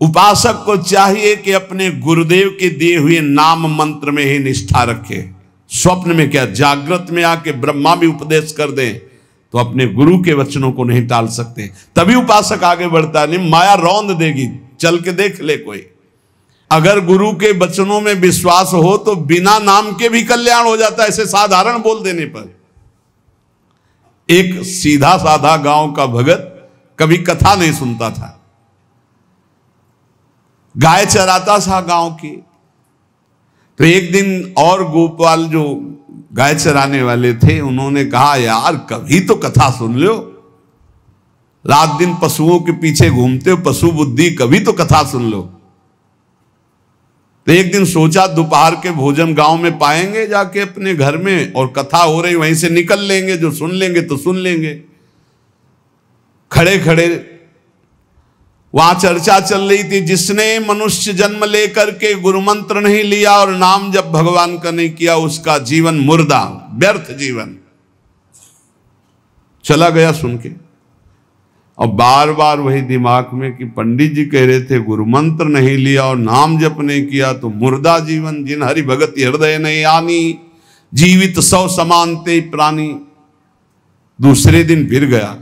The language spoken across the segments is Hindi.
उपासक को चाहिए कि अपने गुरुदेव के दिए हुए नाम मंत्र में ही निष्ठा रखे। स्वप्न में क्या, जागृत में आके ब्रह्मा भी उपदेश कर दें तो अपने गुरु के वचनों को नहीं टाल सकते, तभी उपासक आगे बढ़ता है। नहीं माया रौंद देगी, चल के देख ले कोई। अगर गुरु के वचनों में विश्वास हो तो बिना नाम के भी कल्याण हो जाता है, ऐसे साधारण बोल देने पर। एक सीधा साधा गांव का भगत कभी कथा नहीं सुनता था, गाय चराता था गांव की। तो एक दिन और गोपाल जो गाय चराने वाले थे, उन्होंने कहा यार कभी तो कथा सुन लो, रात दिन पशुओं के पीछे घूमते हो, पशु बुद्धि, कभी तो कथा सुन लो। तो एक दिन सोचा दोपहर के भोजन गांव में पाएंगे जाके अपने घर में, और कथा हो रही वहीं से निकल लेंगे, जो सुन लेंगे तो सुन लेंगे। खड़े खड़े वहां चर्चा चल रही थी, जिसने मनुष्य जन्म लेकर के गुरु मंत्र नहीं लिया और नाम जब भगवान का नहीं किया, उसका जीवन मुर्दा, व्यर्थ जीवन। चला गया सुन के, और बार बार वही दिमाग में कि पंडित जी कह रहे थे गुरु मंत्र नहीं लिया और नाम जप नहीं किया तो मुर्दा जीवन। जिन हरि भगत हृदय नहीं आनी, जीवित सौ समानते प्राणी। दूसरे दिन फिर गया,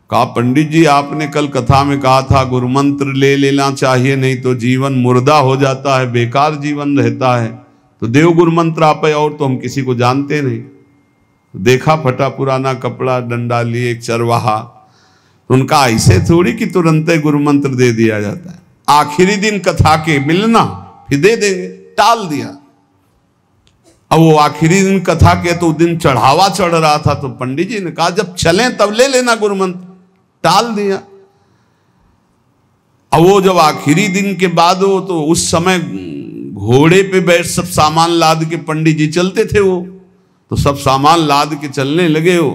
कहा पंडित जी आपने कल कथा में कहा था गुरु मंत्र ले लेना चाहिए, नहीं तो जीवन मुर्दा हो जाता है, बेकार जीवन रहता है। तो देव गुरु मंत्र आप, और तो हम किसी को जानते नहीं। देखा फटा पुराना कपड़ा, डंडा लिए एक चरवाहा। उनका ऐसे थोड़ी कि तुरंत गुरु मंत्र दे दिया जाता है, आखिरी दिन कथा के मिलना फिर दे देंगे, टाल दिया। अब वो आखिरी दिन कथा के तो दिन चढ़ावा चढ़ रहा था, तो पंडित जी ने कहा जब चलें तब ले लेना गुरु मंत्र, टाल दिया। अब वो जब आखिरी दिन के बाद हो, तो उस समय घोड़े पे बैठ सब सामान लाद के पंडित जी चलते थे, वो तो सब सामान लाद के चलने लगे हो।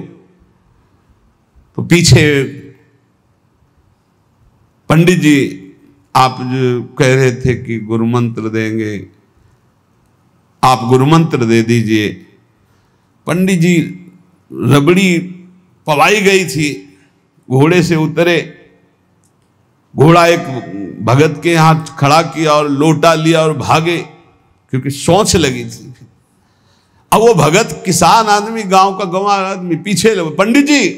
तो पीछे पंडित जी आप जो कह रहे थे कि गुरु मंत्र देंगे, आप गुरु मंत्र दे दीजिए। पंडित जी रबड़ी पवाई गई थी, घोड़े से उतरे, घोड़ा एक भगत के यहाँ खड़ा किया और लोटा लिया और भागे, क्योंकि सोच लगी थी। अब वो भगत किसान आदमी, गांव का गंवार आदमी पीछे लगे, पंडित जी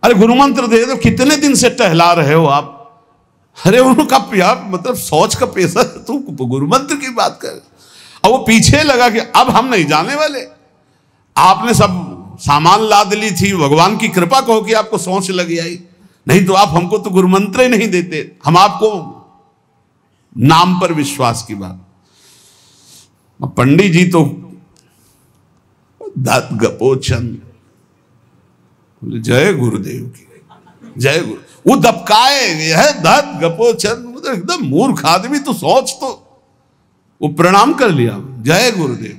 अरे गुरु मंत्र दे दो, कितने दिन से टहला रहे हो आप। अरे उनका यार मतलब सोच का पेशा, तू गुरु मंत्र की बात कर। अब वो पीछे लगा कि अब हम नहीं जाने वाले, आपने सब सामान लाद ली थी, भगवान की कृपा कहो कि आपको सोच लगी आई, नहीं तो आप हमको तो गुरु मंत्र ही नहीं देते, हम आपको नाम पर विश्वास की बात। पंडित जी तो दत्त गपोचन, जय गुरुदेव की जय गुरु। वो दबकाए है दत्त गपोचन, एकदम मूर्ख आदमी, तो सोच तो। वो प्रणाम कर लिया, जय गुरुदेव,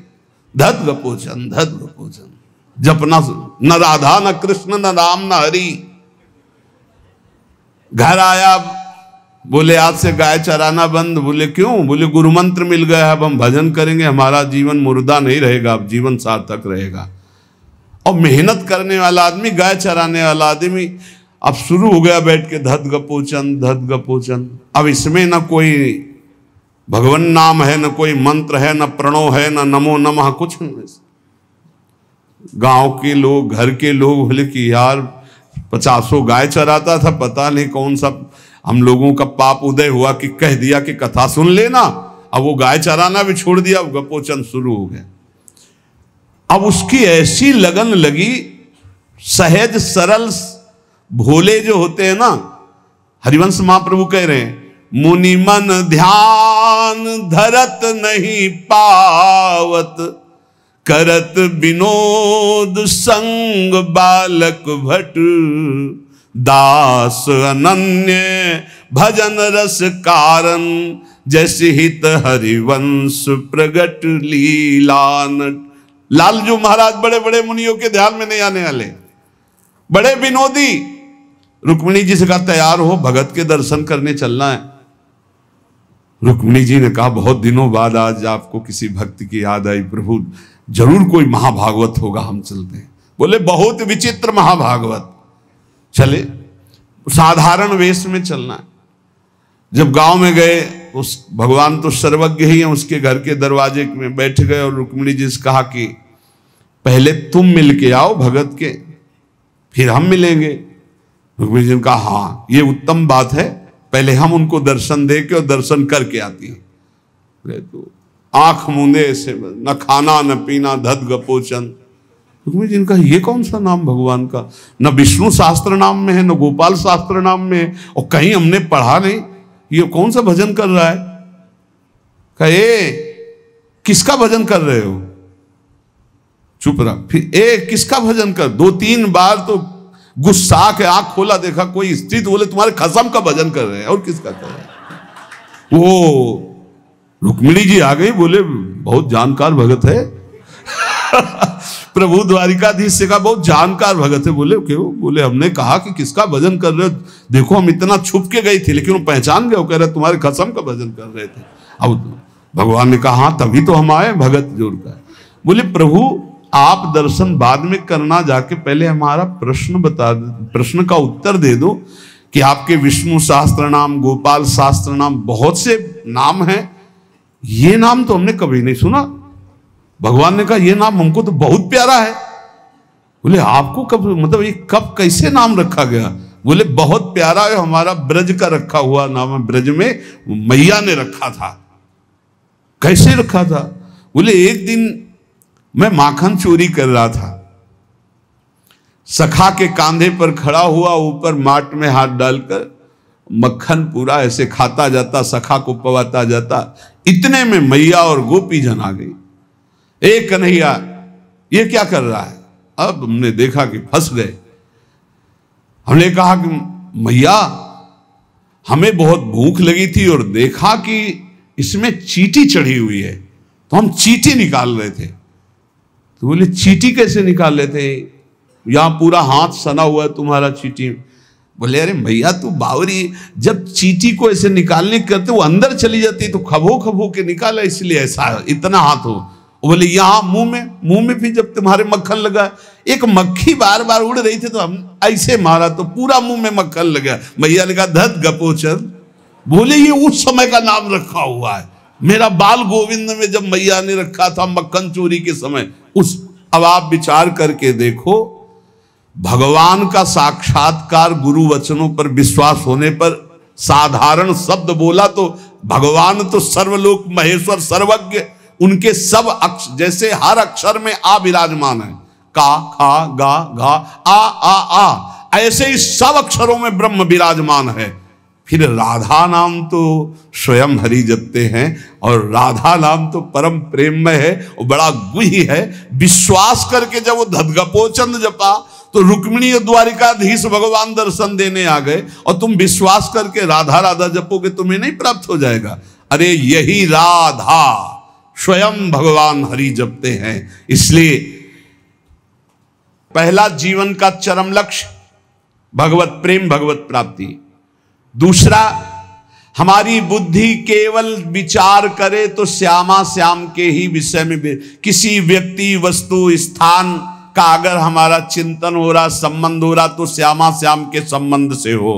दत्त गपोचन दत्त गपोचन। जपना न राधा न कृष्ण न राम न हरि। घर आया, बोले आज से गाय चराना बंद। बोले क्यों? बोले गुरु मंत्र मिल गया, अब हम भजन करेंगे, हमारा जीवन मुर्दा नहीं रहेगा, अब जीवन सार्थक रहेगा। और मेहनत करने वाला आदमी, गाय चराने वाला आदमी, अब शुरू हो गया बैठ के धत गपोचन धत गपोचन। अब इसमें न कोई भगवान नाम है, न कोई मंत्र है, न प्रणव है, न नमो नमः, कुछ नहीं। गांव के लोग, घर के लोग बोले कि यार 50 गाय चराता था, पता नहीं कौन सा हम लोगों का पाप उदय हुआ कि कह दिया कि कथा सुन लेना। अब वो गाय चराना भी छोड़ दिया, गपोचन शुरू हो गया। अब उसकी ऐसी लगन लगी, सहज सरल भोले जो होते हैं ना, हरिवंश महाप्रभु कह रहे हैं, मुनि मन ध्यान धरत नहीं पावत, करत विनोद संग बालक भट, दास अनन्य भजन रस कारण, जैसे हित हरिवंश प्रगट लीलान। लालजू महाराज बड़े बड़े मुनियों के ध्यान में नहीं आने वाले, बड़े विनोदी। रुक्मिणी जी से कहा तैयार हो, भगत के दर्शन करने चलना है। रुक्मिणी जी ने कहा बहुत दिनों बाद आज आपको किसी भक्त की याद आई, प्रभु जरूर कोई महाभागवत होगा, हम चलते हैं। बोले बहुत विचित्र महाभागवत, चले, साधारण वेश में चलना है। जब गांव में गए, उस भगवान तो सर्वज्ञ ही है, उसके घर के दरवाजे में बैठ गए और रुक्मिणी जी से कहा कि पहले तुम मिल के आओ भगत के, फिर हम मिलेंगे। रुक्मिणी जी ने कहा हाँ ये उत्तम बात है, पहले हम उनको दर्शन दे के और दर्शन करके आती है। तो आंख मूंदे ऐसे, न खाना न पीना, धद गपोचन। रुक्मिणी जी ने कहा ये कौन सा नाम भगवान का, न विष्णु शास्त्र नाम में है, न गोपाल शास्त्र नाम में है, और कहीं हमने पढ़ा नहीं, ये कौन सा भजन कर रहा है। कहे किसका भजन कर रहे हो, चुप रहा। फिर किसका भजन कर, 2-3 बार तो गुस्सा के आंख खोला, देखा कोई स्त्री, तो बोले तुम्हारे खसम का भजन कर रहे हैं, और किसका कर रहे हैं। वो रुक्मिणी जी आ गई, बोले बहुत जानकार भगत है प्रभु द्वारिकाधीश से कहा बहुत जानकार भगत है। बोले क्यों, बोले हमने कहा कि किसका भजन कर रहे हो, देखो हम इतना छुप के गई थी लेकिन वो पहचान गए, वो कह रहे तुम्हारे खसम का भजन कर रहे थे। अब भगवान ने कहा हाँ तभी तो हम आए भगत जोड़ कर। बोले प्रभु आप दर्शन बाद में करना, जाके पहले हमारा प्रश्न बता, प्रश्न का उत्तर दे दो कि आपके विष्णु शास्त्र नाम, गोपाल शास्त्र नाम, बहुत से नाम हैं, ये नाम तो हमने कभी नहीं सुना। भगवान ने कहा ये नाम हमको तो बहुत प्यारा है। बोले आपको कब, मतलब ये कब कैसे नाम रखा गया। बोले बहुत प्यारा है, हमारा ब्रज का रखा हुआ नाम है, ब्रज में मैया ने रखा था। कैसे रखा था। बोले एक दिन मैं माखन चोरी कर रहा था, सखा के कांधे पर खड़ा हुआ, ऊपर माट में हाथ डालकर मक्खन पूरा ऐसे खाता जाता, सखा को पवाता जाता। इतने में मैया और गोपी जन आ गई। एक कन्हैया ये क्या कर रहा है। अब हमने देखा कि फंस गए। हमने कहा कि मैया हमें बहुत भूख लगी थी और देखा कि इसमें चींटी चढ़ी हुई है, तो हम चींटी निकाल रहे थे। तो बोले चींटी कैसे निकाल लेते, यहां पूरा हाथ सना हुआ है तुम्हारा चींटी। बोले अरे भैया तू बावरी, जब चींटी को ऐसे निकालने करते वो अंदर चली जाती तो खबो खबो के निकाला, इसलिए ऐसा इतना हाथ हो। बोले यहाँ मुंह में भी जब तुम्हारे मक्खन लगा, एक मक्खी बार बार उड़ रही थी तो हम ऐसे मारा तो पूरा मुंह में मक्खन लगा। मैया ने कहा धत गपोचन। बोले ये उस समय का नाम रखा हुआ है, मेरा बाल गोविंद में जब मैया ने रखा था मक्खन चोरी के समय उस। अब आप विचार करके देखो, भगवान का साक्षात्कार गुरु वचनों पर विश्वास होने पर साधारण शब्द बोला तो भगवान तो सर्वलोक महेश्वर सर्वज्ञ, उनके सब अक्षर, जैसे हर अक्षर में आ विराजमान है, का खा गा घा आ, ऐसे ही सब अक्षरों में ब्रह्म विराजमान है। फिर राधा नाम तो स्वयं हरि जपते हैं, और राधा नाम तो परम प्रेममय है और बड़ा गुही है। विश्वास करके जब वो धदगपोचंद जपा तो रुक्मिणी द्वारिकाधीश भगवान दर्शन देने आ गए, और तुम विश्वास करके राधा राधा जपोगे तुम्हें नहीं प्राप्त हो जाएगा। अरे यही राधा स्वयं भगवान हरि जपते हैं। इसलिए पहला जीवन का चरम लक्ष्य भगवत प्रेम, भगवत प्राप्ति। दूसरा, हमारी बुद्धि केवल विचार करे तो श्यामा श्याम के ही विषय में, किसी व्यक्ति वस्तु स्थान का अगर हमारा चिंतन हो रहा, संबंध हो रहा, तो श्यामा श्याम के संबंध से हो।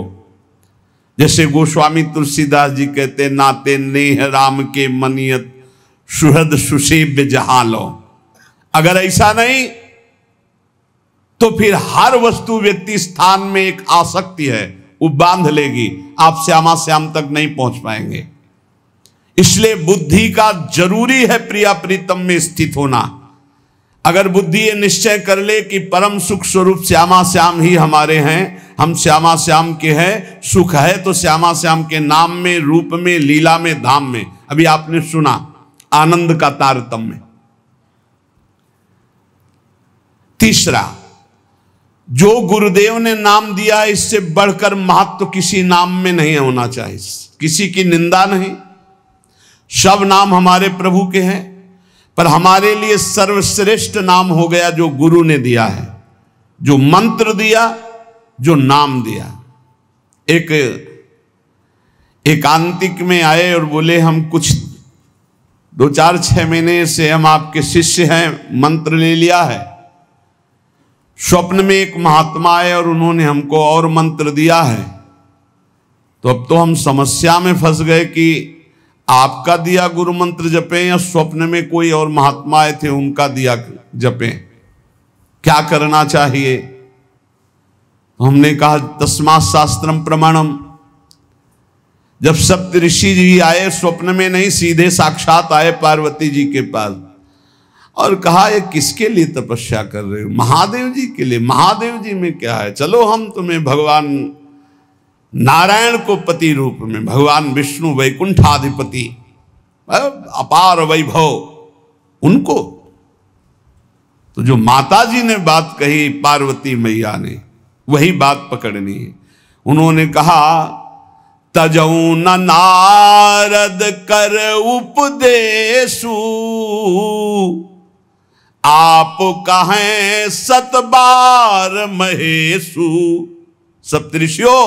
जैसे गोस्वामी तुलसीदास जी कहते, नाते नेह राम के मनियत सुहृद सुसेव्य जहां लो। अगर ऐसा नहीं तो फिर हर वस्तु व्यक्ति स्थान में एक आसक्ति है, वो बांध लेगी, आप श्यामा श्याम तक नहीं पहुंच पाएंगे। इसलिए बुद्धि का जरूरी है प्रिया प्रीतम में स्थित होना। अगर बुद्धि ये निश्चय कर ले कि परम सुख स्वरूप श्यामा श्याम ही हमारे हैं, हम श्यामा श्याम के हैं, सुख है तो श्यामा श्याम के नाम में, रूप में, लीला में, धाम में। अभी आपने सुना आनंद का तारतम्य। तीसरा, जो गुरुदेव ने नाम दिया इससे बढ़कर महत्व तो किसी नाम में नहीं होना चाहिए, किसी की निंदा नहीं। सब नाम हमारे प्रभु के हैं, पर हमारे लिए सर्वश्रेष्ठ नाम हो गया जो गुरु ने दिया है, जो मंत्र दिया, जो नाम दिया। एक एकांतिक में आए और बोले हम कुछ 2-4-6 महीने से हम आपके शिष्य हैं, मंत्र ले लिया है। स्वप्न में एक महात्मा आए और उन्होंने हमको और मंत्र दिया है। तो अब तो हम समस्या में फंस गए कि आपका दिया गुरु मंत्र जपें या स्वप्न में कोई और महात्मा आए थे उनका दिया जपें, क्या करना चाहिए? हमने कहा तस्मात् शास्त्रम प्रमाणम। जब सप्त ऋषि जी आए, स्वप्न में नहीं, सीधे साक्षात आए पार्वती जी के पास और कहा ये किसके लिए तपस्या कर रहे हो? महादेव जी के लिए। महादेव जी में क्या है, चलो हम तुम्हें भगवान नारायण को पति रूप में, भगवान विष्णु वैकुंठाधिपति अपार वैभव उनको। तो जो माता जी ने बात कही पार्वती मैया ने, वही बात पकड़नी है। उन्होंने कहा तजऊ न नारद कर उपदेशु, आप कहें सतबार महेशु। सप्तऋषियों,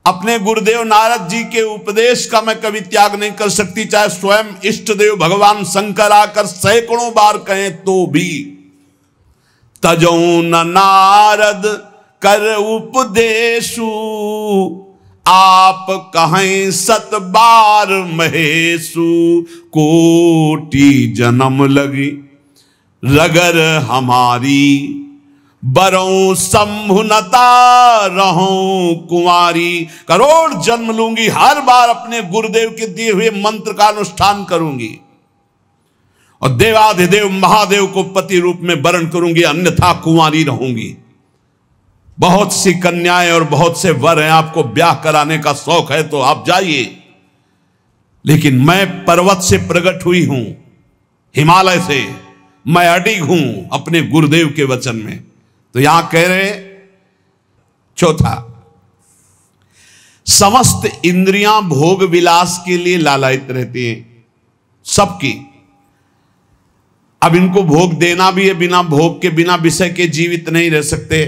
अपने गुरुदेव नारद जी के उपदेश का मैं कभी त्याग नहीं कर सकती, चाहे स्वयं इष्ट देव भगवान शंकर आकर सैकड़ों बार कहें तो भी। तजऊ न नारद कर उपदेशु, आप कहें सत बार महेशु। कोटि जन्म लगी रगर हमारी, बरों संभुनता रहूं कुंवारी। करोड़ जन्म लूंगी, हर बार अपने गुरुदेव के दिए हुए मंत्र का अनुष्ठान करूंगी और देवाधिदेव महादेव को पति रूप में वरण करूंगी, अन्यथा कुंवारी रहूंगी। बहुत सी कन्याएं और बहुत से वर हैं, आपको ब्याह कराने का शौक है तो आप जाइए, लेकिन मैं पर्वत से प्रकट हुई हूं, हिमालय से, मैं अडिग हूं अपने गुरुदेव के वचन में। तो यहां कह रहे चौथा, समस्त इंद्रियां भोग विलास के लिए लालायित रहती हैं, सबकी। अब इनको भोग देना भी है, बिना भोग के, बिना विषय के जीवित नहीं रह सकते।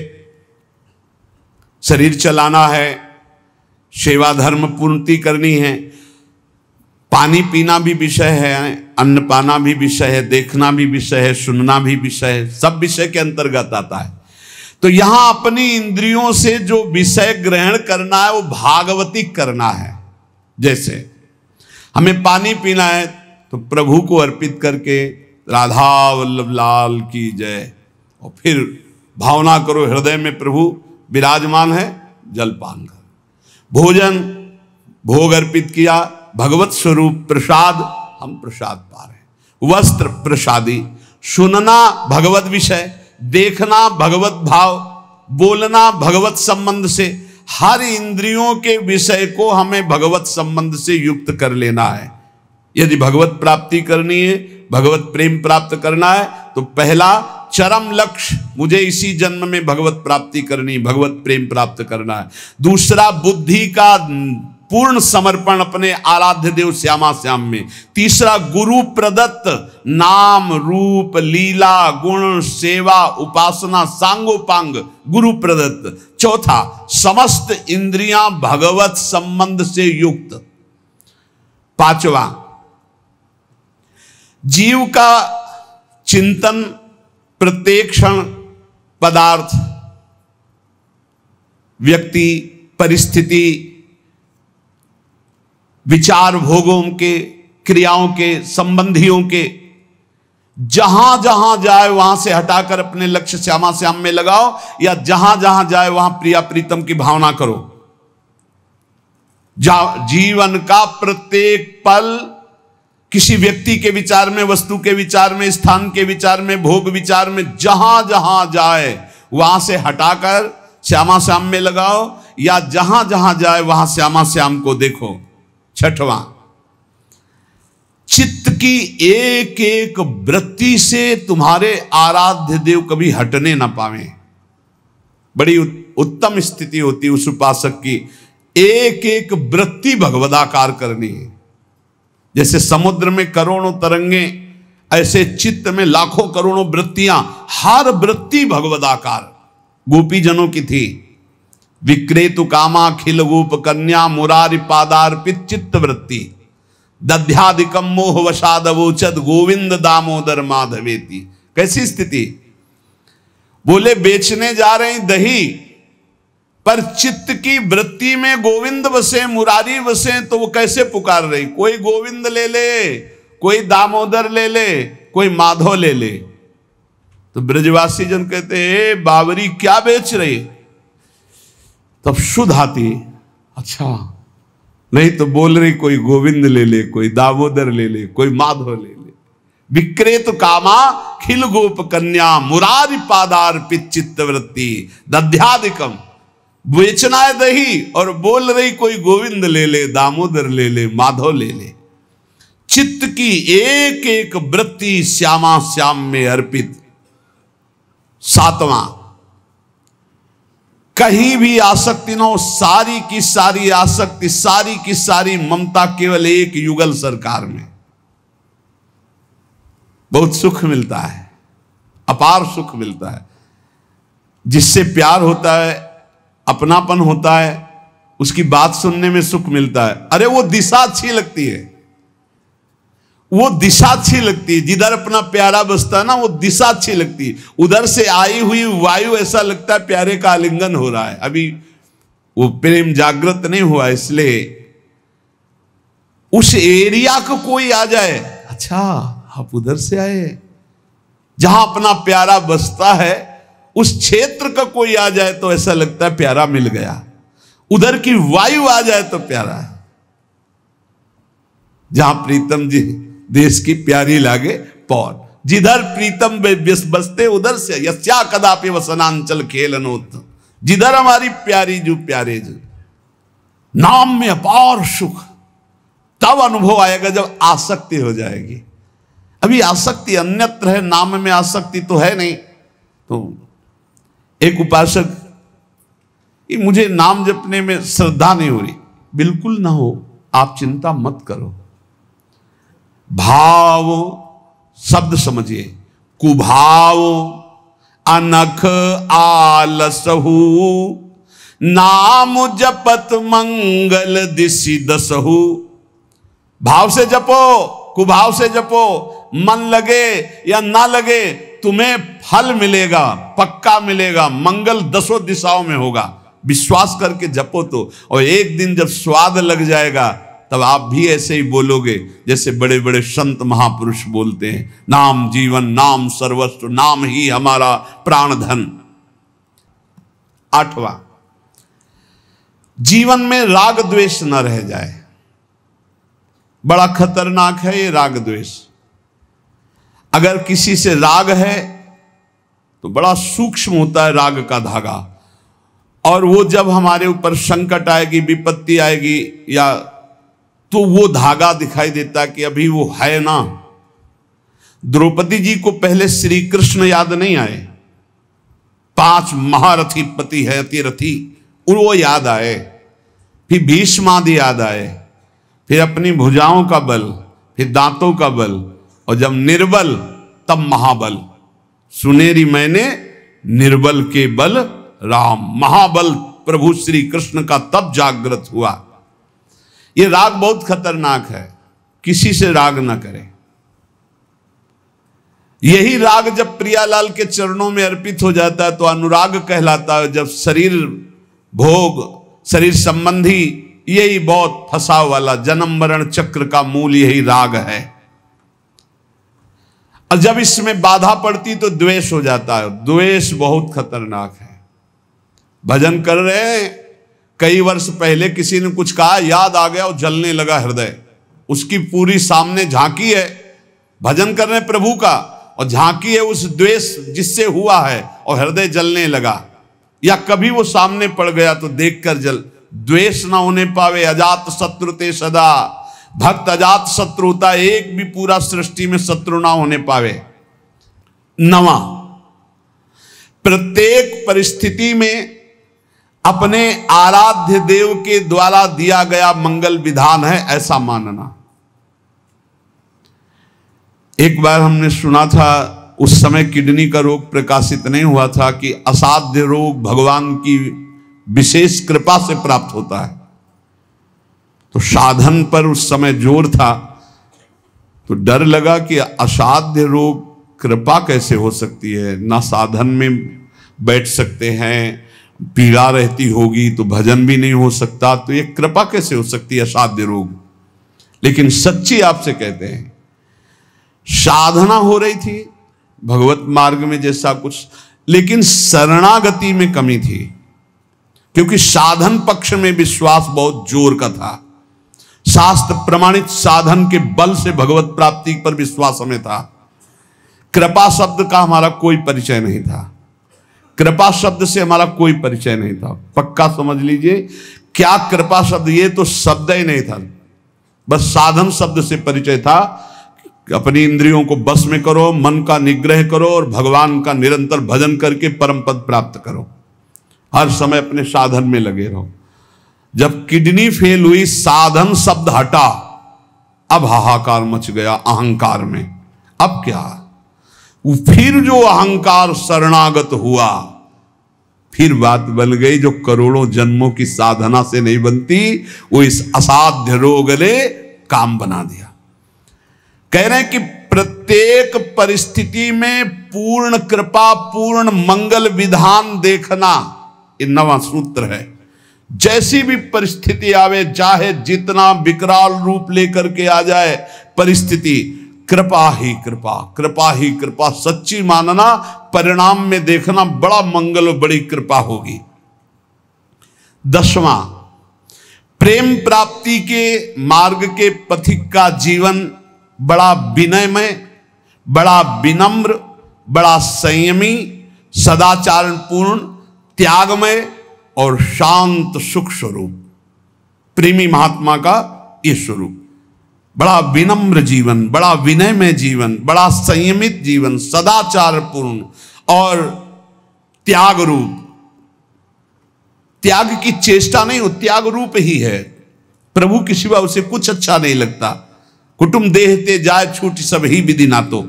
शरीर चलाना है, सेवा धर्म पूर्ति करनी है, पानी पीना भी विषय है, अन्न पाना भी विषय है, देखना भी विषय है, सुनना भी विषय है, सब विषय के अंतर्गत आता है। तो यहां अपनी इंद्रियों से जो विषय ग्रहण करना है वो भागवतिक करना है। जैसे हमें पानी पीना है तो प्रभु को अर्पित करके राधा वल्लभ लाल की जय, और फिर भावना करो हृदय में प्रभु विराजमान है, जलपान कर। भोजन भोग अर्पित किया, भगवत स्वरूप प्रसाद, हम प्रसाद पा रहे हैं। वस्त्र प्रसादी, सुनना भगवत विषय, देखना भगवत भाव, बोलना भगवत संबंध से। हर इंद्रियों के विषय को हमें भगवत संबंध से युक्त कर लेना है। यदि भगवत प्राप्ति करनी है, भगवत प्रेम प्राप्त करना है, तो पहला चरम लक्ष्य, मुझे इसी जन्म में भगवत प्राप्ति करनी, भगवत प्रेम प्राप्त करना है। दूसरा बुद्धि का पूर्ण समर्पण अपने आराध्य देव श्यामा श्याम में। तीसरा गुरु प्रदत्त नाम रूप लीला गुण सेवा उपासना सांगोपांग गुरु प्रदत्त। चौथा समस्त इंद्रियां भगवत संबंध से युक्त। पांचवा जीव का चिंतन प्रत्येक क्षण पदार्थ, व्यक्ति, परिस्थिति, विचार भोगों के, क्रियाओं के, संबंधियों के, जहां जहां जाए वहां से हटाकर अपने लक्ष्य श्यामा श्याम में लगाओ, या जहां जहां जाए वहां प्रिया प्रीतम की भावना करो। जीवन का प्रत्येक पल किसी व्यक्ति के विचार में, वस्तु के विचार में, स्थान के विचार में, भोग विचार में, जहां जहां जाए वहां से हटाकर श्यामा श्याम में लगाओ, या जहां जहां जाए वहां श्यामा श्याम को देखो। छठवां, चित्त की एक एक वृत्ति से तुम्हारे आराध्य देव कभी हटने ना पावे। बड़ी उत्तम स्थिति होती उस उपासक की, एक एक वृत्ति भगवदाकार करनी है। जैसे समुद्र में करोड़ों तरंगे, ऐसे चित्त में लाखों करोड़ों वृत्तियां, हर वृत्ति भगवदाकार। गोपी जनों की थी, विक्रेतु कामा खिल गोप कन्या मुरारी पादार्पित चित्त वृत्ति, दध्यादिकम मोह वशादवोचद गोविंद दामोदर माधवेति। कैसी स्थिति? बोले बेचने जा रहे हैं दही, पर चित्त की वृत्ति में गोविंद बसे, मुरारी बसे, तो वो कैसे पुकार रही? कोई गोविंद ले ले, कोई दामोदर ले ले, कोई माधव ले ले। तो ब्रजवासी जन कहते हैं बावरी क्या बेच रही? तब शुद्ध आती, अच्छा नहीं तो बोल रही कोई गोविंद ले ले, कोई दामोदर ले ले, कोई माधव ले ले। विक्रेत कामा खिल गोप कन्या मुरारी पादार्पित चित्त वृत्ति दध्यादिकम। बेचना है दही और बोल रही कोई गोविंद ले ले, दामोदर ले ले, माधव ले ले। चित्त की एक एक वृत्ति श्यामा श्याम में अर्पित। सातवां, कहीं भी आसक्ति न हो, सारी की सारी आसक्ति, सारी की सारी ममता केवल एक युगल सरकार में। बहुत सुख मिलता है, अपार सुख मिलता है। जिससे प्यार होता है, अपनापन होता है, उसकी बात सुनने में सुख मिलता है। अरे वो दिशा अच्छी लगती है, वो दिशा अच्छी लगती है। जिधर अपना प्यारा बसता है ना, वो दिशा अच्छी लगती है। उधर से आई हुई वायु ऐसा लगता है प्यारे का आलिंगन हो रहा है। अभी वो प्रेम जागृत नहीं हुआ, इसलिए उस एरिया को कोई आ जाए, अच्छा आप उधर से आए, जहां अपना प्यारा बसता है उस क्षेत्र का कोई आ जाए तो ऐसा लगता है प्यारा मिल गया। उधर की वायु आ जाए तो प्यारा है। जहां प्रीतम जी देश की प्यारी लागे पौन, जिधर प्रीतम बसते उधर से यस्या कदापि वसनांचल खेलनोत। जिधर हमारी प्यारी जो प्यारे जो, नाम में अपार सुख तब अनुभव आएगा जब आसक्ति हो जाएगी। अभी आसक्ति अन्यत्र है, नाम में आसक्ति तो है नहीं। तो एक उपासक, ये मुझे नाम जपने में श्रद्धा नहीं हो रही, बिल्कुल ना हो, आप चिंता मत करो। भाव शब्द समझिए, कुभाव अनख आलसहु, नाम जपत मंगल दिशि दसहु। भाव से जपो, कुभाव से जपो, मन लगे या ना लगे तुम्हें फल मिलेगा, पक्का मिलेगा, मंगल दसों दिशाओं में होगा। विश्वास करके जपो तो, और एक दिन जब स्वाद लग जाएगा तब आप भी ऐसे ही बोलोगे जैसे बड़े बड़े संत महापुरुष बोलते हैं, नाम जीवन, नाम सर्वस्व, नाम ही हमारा प्राण धन। आठवां, जीवन में राग द्वेष न रह जाए। बड़ा खतरनाक है ये राग द्वेष। अगर किसी से राग है तो बड़ा सूक्ष्म होता है राग का धागा, और वो जब हमारे ऊपर संकट आएगी, विपत्ति आएगी, या तो वो धागा दिखाई देता कि अभी वो है ना। द्रौपदी जी को पहले श्री कृष्ण याद नहीं आए, 5 महारथी पति है अतिरथी, वो याद आए, फिर भीष्मादि याद आए, फिर अपनी भुजाओं का बल, फिर दांतों का बल, और जब निर्बल तब महाबल। सुनेरी मैंने निर्बल के बल राम, महाबल प्रभु श्री कृष्ण का तब जागृत हुआ। ये राग बहुत खतरनाक है, किसी से राग ना करें। यही राग जब प्रियालाल के चरणों में अर्पित हो जाता है तो अनुराग कहलाता है। जब शरीर भोग, शरीर संबंधी, यही बहुत फंसाव वाला जन्म मरण चक्र का मूल यही राग है। और जब इसमें बाधा पड़ती तो द्वेष हो जाता है। द्वेष बहुत खतरनाक है। भजन कर रहे हैं, कई वर्ष पहले किसी ने कुछ कहा, याद आ गया और जलने लगा हृदय। उसकी पूरी सामने झांकी है, भजन कर रहे प्रभु का, और झांकी है उस द्वेष जिससे हुआ है, और हृदय जलने लगा। या कभी वो सामने पड़ गया तो देखकर जल। द्वेष ना होने पावे, अजात शत्रु ते सदा। भक्त अजात शत्रु होता, एक भी पूरा सृष्टि में शत्रु ना होने पावे। 9वां, प्रत्येक परिस्थिति में अपने आराध्य देव के द्वारा दिया गया मंगल विधान है ऐसा मानना। एक बार हमने सुना था, उस समय किडनी का रोग प्रकाशित नहीं हुआ था, कि असाध्य रोग भगवान की विशेष कृपा से प्राप्त होता है। तो साधन पर उस समय जोर था, तो डर लगा कि असाध्य रोग कृपा कैसे हो सकती है, ना साधन में बैठ सकते हैं, पीड़ा रहती होगी तो भजन भी नहीं हो सकता, तो ये कृपा कैसे हो सकती है? असाध्य रोग। लेकिन सच्ची आपसे कहते हैं, साधना हो रही थी भगवत मार्ग में जैसा कुछ, लेकिन शरणागति में कमी थी, क्योंकि साधन पक्ष में विश्वास बहुत जोर का था। शास्त्र प्रमाणित साधन के बल से भगवत प्राप्ति पर विश्वास हमें था। कृपा शब्द का हमारा कोई परिचय नहीं था, कृपा शब्द से हमारा कोई परिचय नहीं था। पक्का समझ लीजिए, क्या कृपा शब्द, ये तो शब्द ही नहीं था, बस साधन शब्द से परिचय था। अपनी इंद्रियों को बस में करो, मन का निग्रह करो और भगवान का निरंतर भजन करके परम पद प्राप्त करो। हर समय अपने साधन में लगे रहो। जब किडनी फेल हुई, साधन शब्द हटा, अब हाहाकार मच गया अहंकार में। अब क्या? फिर जो अहंकार शरणागत हुआ, फिर बात बन गई जो करोड़ों जन्मों की साधना से नहीं बनती, वो इस असाध्य रोग ने काम बना दिया। कह रहे हैं कि प्रत्येक परिस्थिति में पूर्ण कृपा, पूर्ण मंगल विधान देखना, ये नवा सूत्र है। जैसी भी परिस्थिति आवे, चाहे जितना विकराल रूप लेकर के आ जाए परिस्थिति, कृपा ही कृपा, कृपा ही कृपा सच्ची मानना, परिणाम में देखना बड़ा मंगल और बड़ी कृपा होगी। 10वां, प्रेम प्राप्ति के मार्ग के पथिक का जीवन बड़ा विनयमय, बड़ा विनम्र, बड़ा संयमी, सदाचारपूर्ण, त्यागमय और शांत सुख स्वरूप, प्रेमी महात्मा का ये स्वरूप। बड़ा विनम्र जीवन, बड़ा विनयमय जीवन, बड़ा संयमित जीवन, सदाचारपूर्ण और त्याग रूप। त्याग की चेष्टा नहीं, वो त्याग रूप ही है। प्रभु के सिवा उसे कुछ अच्छा नहीं लगता। कुटुंब देहते जाए छूट सब ही विधि ना तो।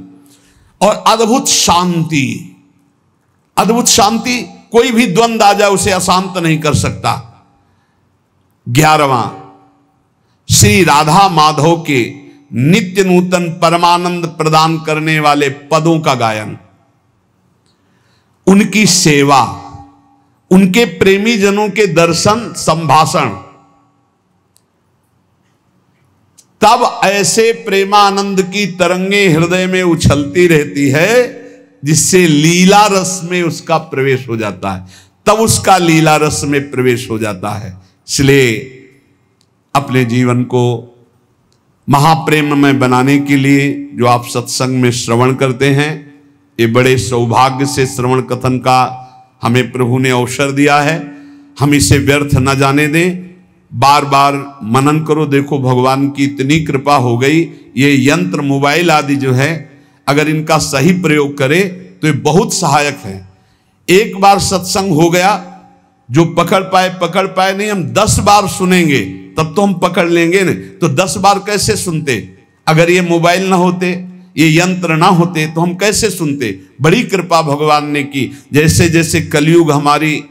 और अद्भुत शांति, अद्भुत शांति, कोई भी द्वंद आ जाए उसे अशांत नहीं कर सकता। 11वां, श्री राधा माधव के नित्य नूतन परमानंद प्रदान करने वाले पदों का गायन, उनकी सेवा, उनके प्रेमी जनों के दर्शन संभाषण, तब ऐसे प्रेमानंद की तरंगे हृदय में उछलती रहती है जिससे लीला रस में उसका प्रवेश हो जाता है, तब उसका लीला रस में प्रवेश हो जाता है। इसलिए अपने जीवन को महाप्रेम में बनाने के लिए जो आप सत्संग में श्रवण करते हैं, ये बड़े सौभाग्य से श्रवण कथन का हमें प्रभु ने अवसर दिया है। हम इसे व्यर्थ न जाने दें, बार बार मनन करो। देखो भगवान की इतनी कृपा हो गई, ये यंत्र मोबाइल आदि जो है, अगर इनका सही प्रयोग करें तो ये बहुत सहायक है। एक बार सत्संग हो गया, जो पकड़ पाए नहीं, हम 10 बार सुनेंगे तब तो हम पकड़ लेंगे न, तो 10 बार कैसे सुनते? अगर ये मोबाइल ना होते, ये यंत्र ना होते तो हम कैसे सुनते? बड़ी कृपा भगवान ने की। जैसे जैसे कलयुग हमारी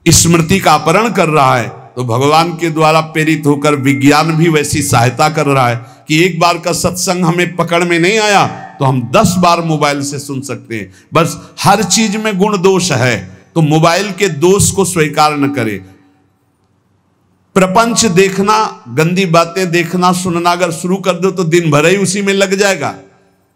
स्मृति का अपहरण कर रहा है, तो भगवान के द्वारा प्रेरित होकर विज्ञान भी वैसी सहायता कर रहा है कि एक बार का सत्संग हमें पकड़ में नहीं आया तो हम 10 बार मोबाइल से सुन सकते हैं। बस हर चीज में गुण दोष है, तो मोबाइल के दोष को स्वीकार न करें। प्रपंच देखना, गंदी बातें देखना सुनना अगर शुरू कर दो तो दिन भर ही उसी में लग जाएगा।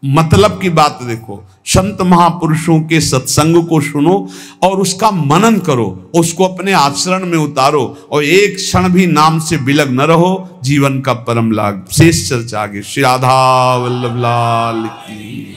मतलब की बात देखो, संत महापुरुषों के सत्संग को सुनो और उसका मनन करो, उसको अपने आचरण में उतारो और एक क्षण भी नाम से विलग न रहो, जीवन का परम लाभ। शेष चर्चा आगे। श्री राधा वल्लभ लाल की।